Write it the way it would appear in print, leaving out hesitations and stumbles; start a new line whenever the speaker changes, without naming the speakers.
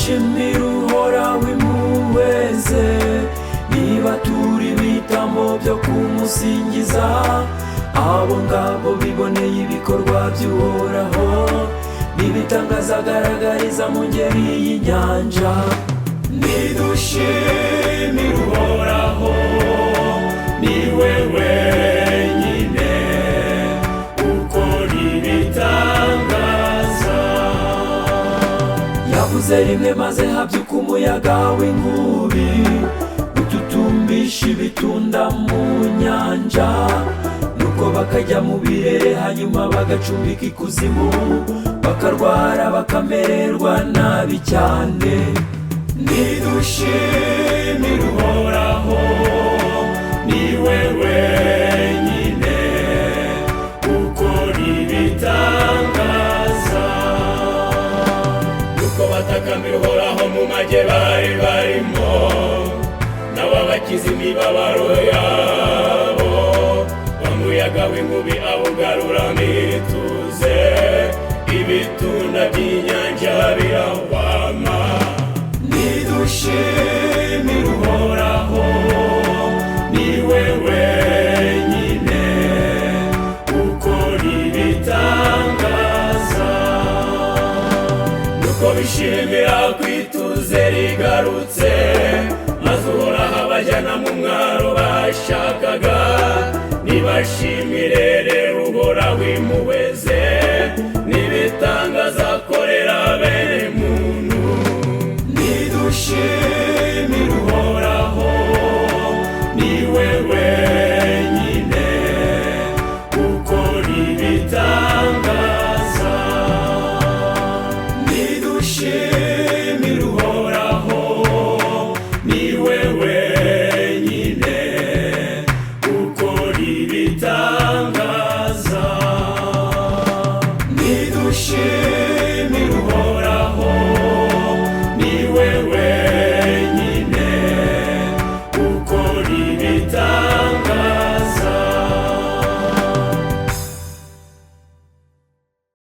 nidushimire uhoraho impuhwe ze, niba turi ibitambo byo kumusingiza, abo ngabo biboneye ibikorwa by'uhoraho, n'ibitangaza agaragariza mu ngeri y'inyanja. Nidushimire uhoraho, niwe wenyine ukora ibitangaza. Yavuze rimwe maze habyuka umuyaga w'inkubi, ututumbisha ibitunda mu nyanja, nuko bakajya mu birere hanyuma bagacumbika ikuzimu, bakarwara bakamererwa nabi cyane. Nidushimire uhoraho, niwe wenyine ukora ibitangaza. Nuko batakamira uhoraho mu mage bari barimo, nawe abakiza imibabaro yabo. Umuyaga w'inkubi awugaruramo ituze, ibitunda by'inyanja birahwama. Nidushimire uhoraho, niwe wenyine ukora ibitangaza. Nuko bishimira ko ituze rigarutse, maze uhoraho abajyana mu mwaro bashakaga. Nibashimire rero uhoraho impuhwe ze, n'ibitangaza akorera bene muntu. Nidushimire